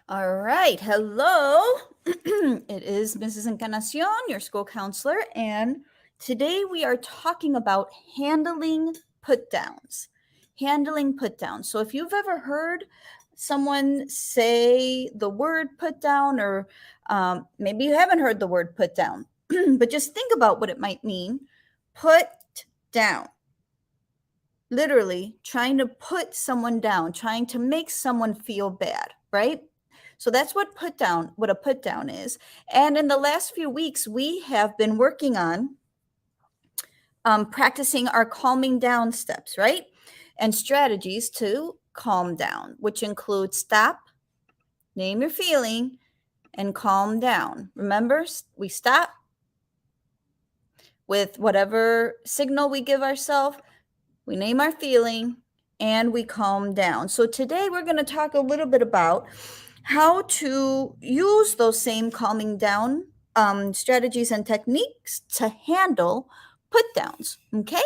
All right. Hello. It is Mrs. Encarnacion, your school counselor, and today we are talking about handling put downs. Handling put downs. So if you've ever heard someone say the word put down, or maybe you haven't heard the word put down, but just think about what it might mean. Put down. Literally trying to put someone down, trying to make someone feel bad, right? So that's what a put down is. And in the last few weeks, we have been working on practicing our calming down steps, right? And strategies to calm down, which include stop, name your feeling, and calm down. Remember, we stop with whatever signal we give ourselves, we name our feeling, and we calm down. So today we're going to talk a little bit about how to use those same calming down strategies and techniques to handle put downs. Okay,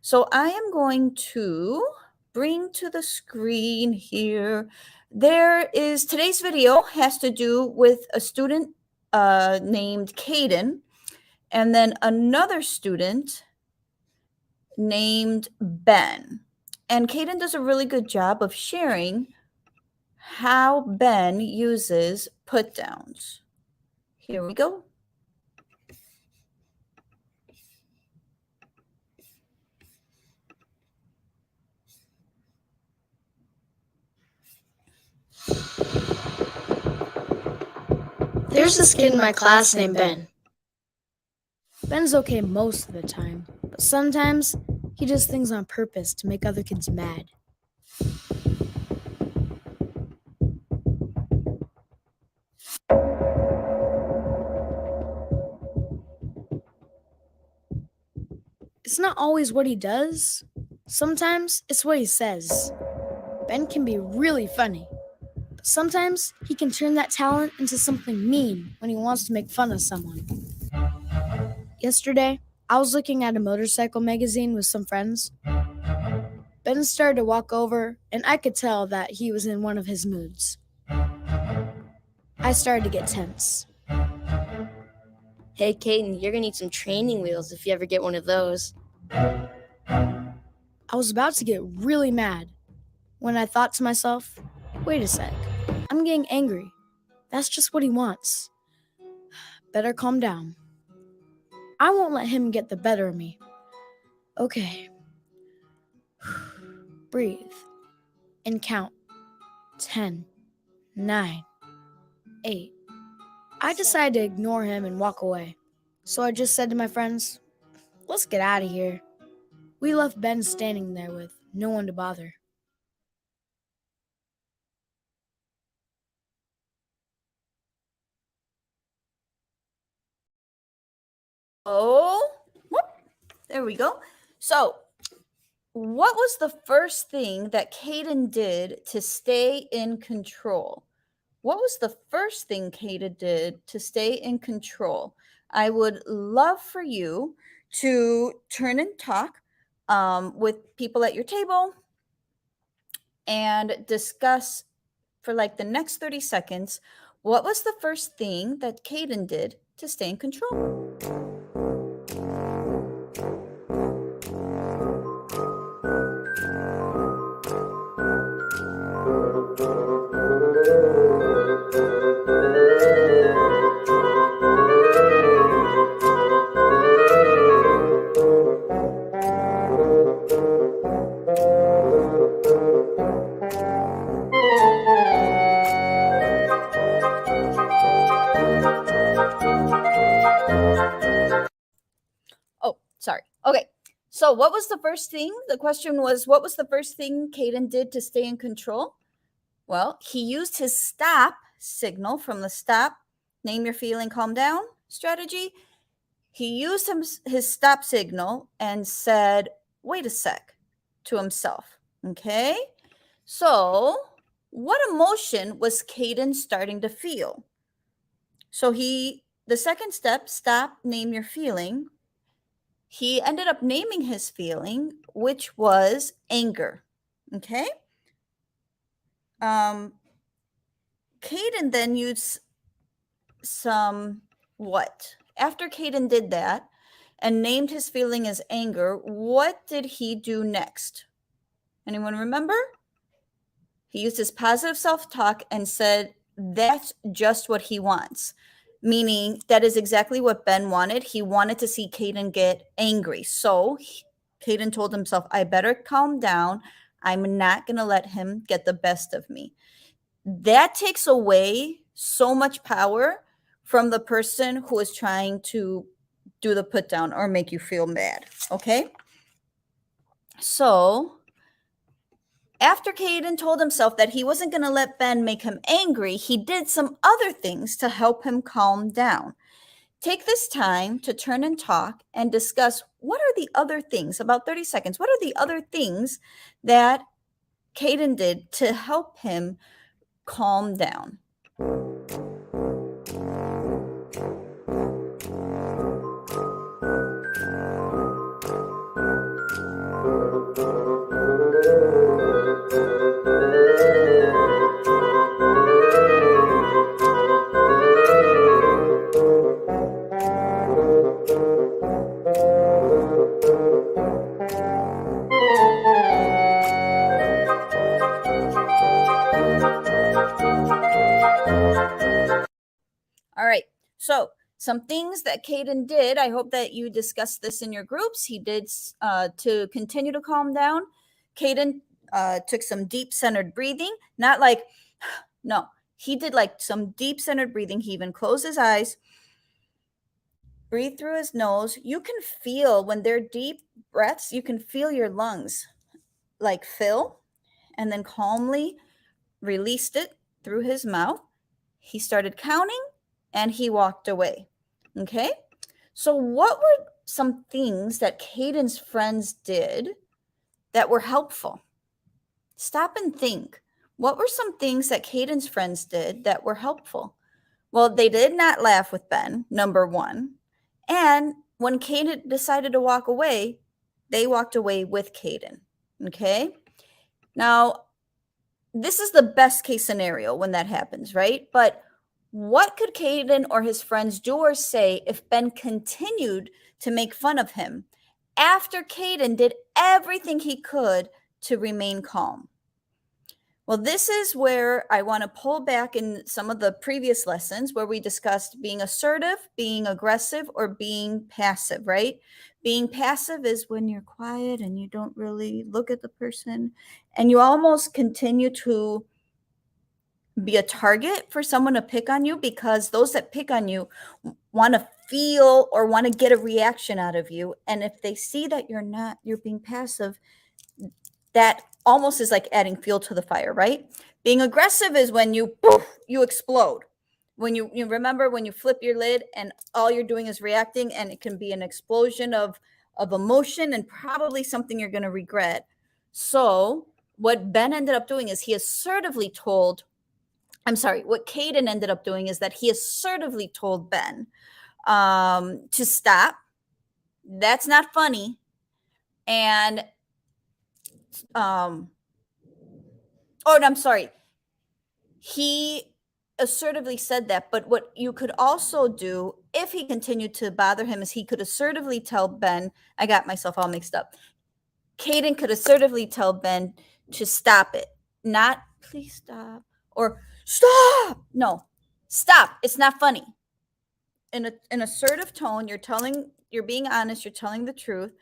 so I am going to bring to the screen here. There is today's video has to do with a student named Caden, and then another student named Ben. And Caden does a really good job of sharing how Ben uses put downs. Here we go. There's this kid in my class named Ben. Ben's okay most of the time, but sometimes he does things on purpose to make other kids mad. It's not always what he does. Sometimes it's what he says. Ben can be really funny, but sometimes he can turn that talent into something mean when he wants to make fun of someone. Yesterday, I was looking at a motorcycle magazine with some friends. Ben started to walk over, and I could tell that he was in one of his moods. I started to get tense. Hey, Caden, you're gonna need some training wheels if you ever get one of those. I was about to get really mad when I thought to myself, wait a sec, I'm getting angry. That's just what he wants. Better calm down. I won't let him get the better of me. Okay. Breathe and count. 10, 9, 8. I decided to ignore him and walk away. So I just said to my friends, let's get out of here. We left Ben standing there with no one to bother. Oh, whoop, there we go. So, what was the first thing that Caden did to stay in control? What was the first thing Caden did to stay in control? I would love for you to turn and talk with people at your table and discuss for like the next 30 seconds, what was the first thing that Caden did to stay in control? Oh, sorry. Okay. So what was the first thing? The question was, what was the first thing Caden did to stay in control? Well, he used his stop signal from the stop, name your feeling, calm down strategy. He used his stop signal and said, wait a sec, to himself. Okay. So what emotion was Caden starting to feel? So the second step, stop, name your feeling. He ended up naming his feeling, which was anger. Okay. Caden then used some what? After Caden did that and named his feeling as anger, what did he do next? Anyone remember? He used his positive self-talk and said, that's just what he wants. Meaning that is exactly what Ben wanted. He wanted to see Caden get angry. So Caden told himself, I better calm down. I'm not going to let him get the best of me. That takes away so much power from the person who is trying to do the put down or make you feel mad. Okay. So after Caden told himself that he wasn't going to let Ben make him angry, he did some other things to help him calm down. Take this time to turn and talk and discuss what are the other things, about 30 seconds, what are the other things that Caden did to help him calm down? All right. So some things that Caden did, I hope that you discussed this in your groups. He did to continue to calm down. Caden took some deep centered breathing, not like, no, he did like some deep centered breathing. He even closed his eyes, breathe through his nose. You can feel when they're deep breaths, you can feel your lungs like fill, and then calmly released it through his mouth. He started counting and he walked away. Okay. So, what were some things that Caden's friends did that were helpful? Stop and think. What were some things that Caden's friends did that were helpful? Well, they did not laugh with Ben, number one. And when Caden decided to walk away, they walked away with Caden. Okay. Now, this is the best case scenario when that happens, right? But what could Caden or his friends do or say if Ben continued to make fun of him after Caden did everything he could to remain calm? Well, this is where I want to pull back in some of the previous lessons where we discussed being assertive, being aggressive, or being passive, right? Being passive is when you're quiet and you don't really look at the person and you almost continue to be a target for someone to pick on you, because those that pick on you want to feel or want to get a reaction out of you. And if they see that you're being passive, that almost is like adding fuel to the fire, right? Being aggressive is when you explode. When you remember when you flip your lid and all you're doing is reacting, and it can be an explosion of emotion and probably something you're going to regret. So what Ben ended up doing is what Caden ended up doing is that he assertively told Ben to stop. That's not funny. And, I'm sorry. He assertively said that, but what you could also do if he continued to bother him is he could assertively tell Ben, I got myself all mixed up. Caden could assertively tell Ben to stop it, not please stop or stop. No, stop. It's not funny. In an assertive tone, you're being honest, you're telling the truth.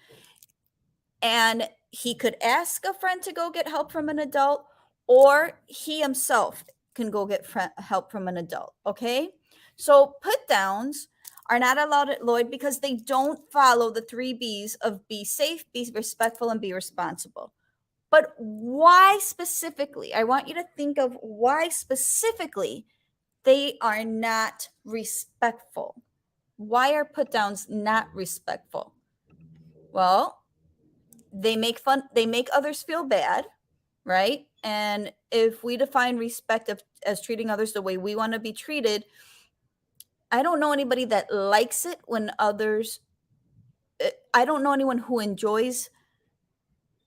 And he could ask a friend to go get help from an adult, or he himself can go get help from an adult. Okay. So put downs are not allowed at Lloyd because they don't follow the 3 B's of be safe, be respectful, and be responsible. But why specifically? I want you to think of why specifically they are not respectful. Why are put downs not respectful? Well, they make others feel bad, right? And if we define respect as treating others the way we want to be treated, I don't know anybody that likes it when I don't know anyone who enjoys,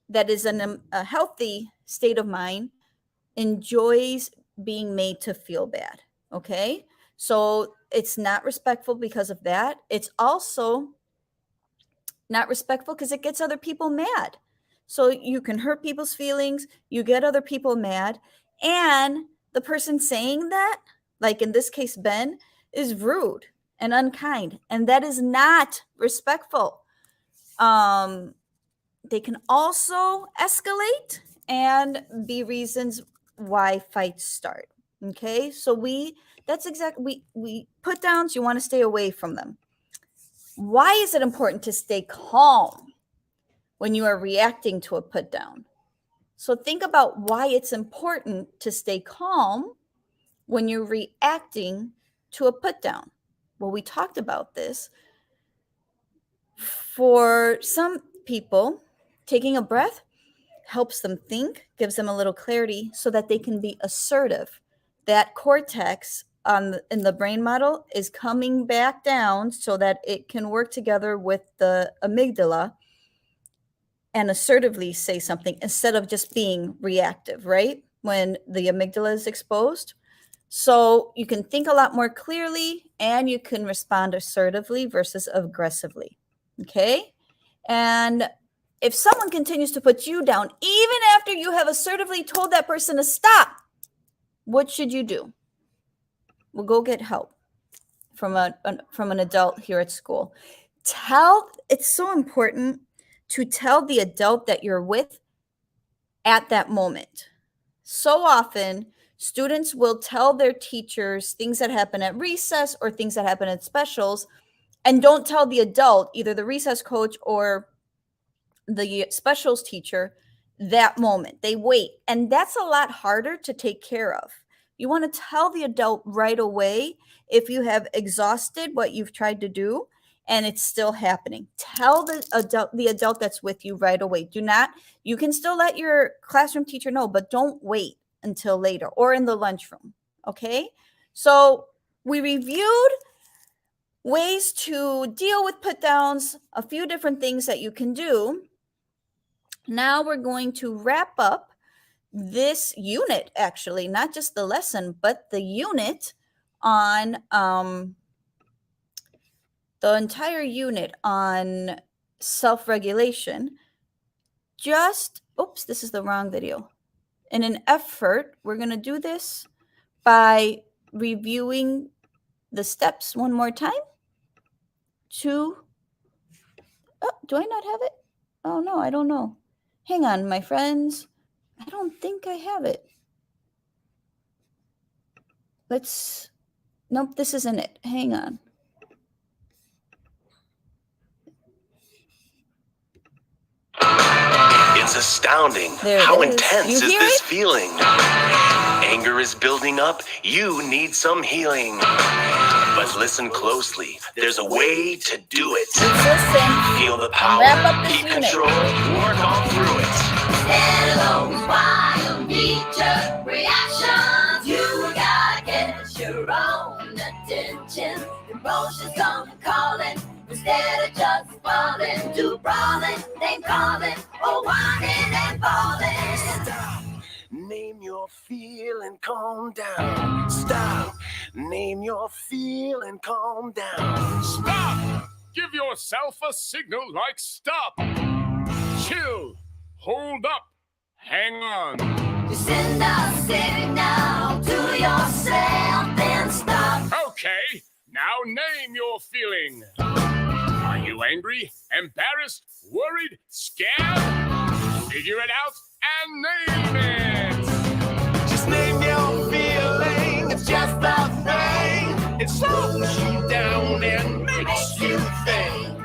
that is in a healthy state of mind, enjoys being made to feel bad. Okay. So it's not respectful because of that. It's also not respectful because it gets other people mad. So you can hurt people's feelings, you get other people mad, and the person saying that, like in this case, Ben, is rude and unkind, and that is not respectful. They can also escalate and be reasons why fights start. Okay, so we put downs, you want to stay away from them. Why is it important to stay calm when you are reacting to a put down? So think about why it's important to stay calm when you're reacting to a put down. Well, we talked about this. For some people, taking a breath helps them think, gives them a little clarity so that they can be assertive. That cortex in the brain model is coming back down so that it can work together with the amygdala and assertively say something instead of just being reactive, right? When the amygdala is exposed. So you can think a lot more clearly and you can respond assertively versus aggressively. Okay. And if someone continues to put you down, even after you have assertively told that person to stop, what should you do? Well, go get help from an adult here at school. It's so important to tell the adult that you're with at that moment. So often, students will tell their teachers things that happen at recess or things that happen at specials and don't tell the adult, either the recess coach or the specials teacher, that moment. They wait. And that's a lot harder to take care of. You want to tell the adult right away if you have exhausted what you've tried to do and it's still happening. Tell the adult that's with you right away. You can still let your classroom teacher know, but don't wait until later or in the lunchroom. Okay? So we reviewed ways to deal with put downs, a few different things that you can do. Now we're going to wrap up this unit, actually, not just the lesson, but the unit on the entire unit on self-regulation. Oops, this is the wrong video. In an effort, we're going to do this by reviewing the steps one more time. Do I not have it? Oh, no, I don't know. Hang on, my friends. I don't think I have it. Nope, this isn't it. Hang on. It's astounding how intense is this feeling. Anger is building up. You need some healing. But listen closely. There's a way to do it. Feel the power. Keep control. Work on through it. Hello, wild knee-jerk reactions. You gotta get your own attention. Emotions come calling. Instead of just falling, do brawling, then calling, or whining and falling. Stop. Name your feel and calm down. Stop. Name your feel and calm down. Stop! Give yourself a signal like stop. Chill. Hold up. Hang on. Just send a signal to yourself, then stop. Okay. Now name your feeling. Are you angry, embarrassed, worried, scared? Figure it out and name it. Just name your feeling. It's just a thing. It slows you down and makes you think.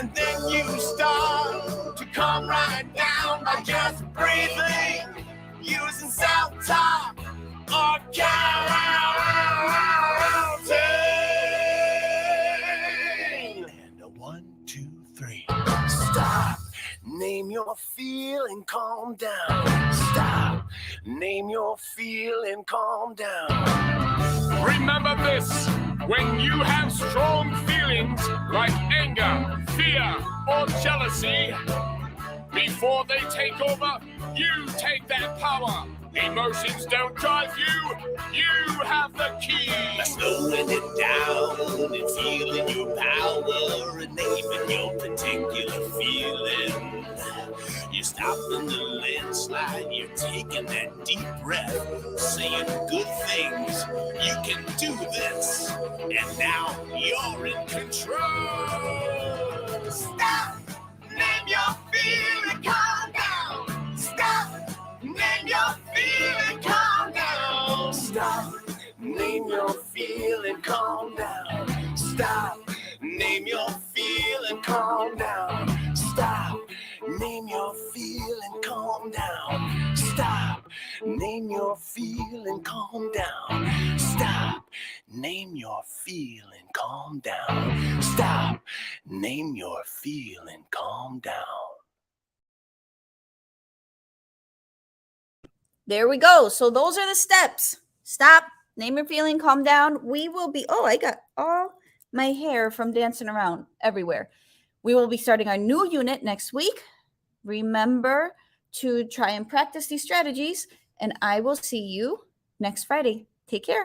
And then you start to come right down by just breathing, using self-talk or counting. And a 1, 2, 3. Stop. Name your feel and calm down. Stop. Name your feel and calm down. Remember this. When you have strong feelings like anger, fear, or jealousy, before they take over, you take that power. Emotions don't drive you, you have the key. By slowing it down and feeling your power and naming your particular feeling. You're stopping the landslide, you're taking that deep breath, saying good things. You can do this, and now you're in control. Stop, name your feeling, calm down. Stop, name your feeling, calm down. Stop, name your feeling, calm down. Stop, name your feeling, calm down. Stop, name your feeling, calm down. Stop, name your feeling, calm down. Stop, name your feeling, calm down. Stop, name your feeling, calm down. There we go. So those are the steps. Stop, name your feeling, calm down. We will be, oh, I got all my hair from dancing around everywhere. We will be starting our new unit next week. Remember to try and practice these strategies, and I will see you next Friday. Take care.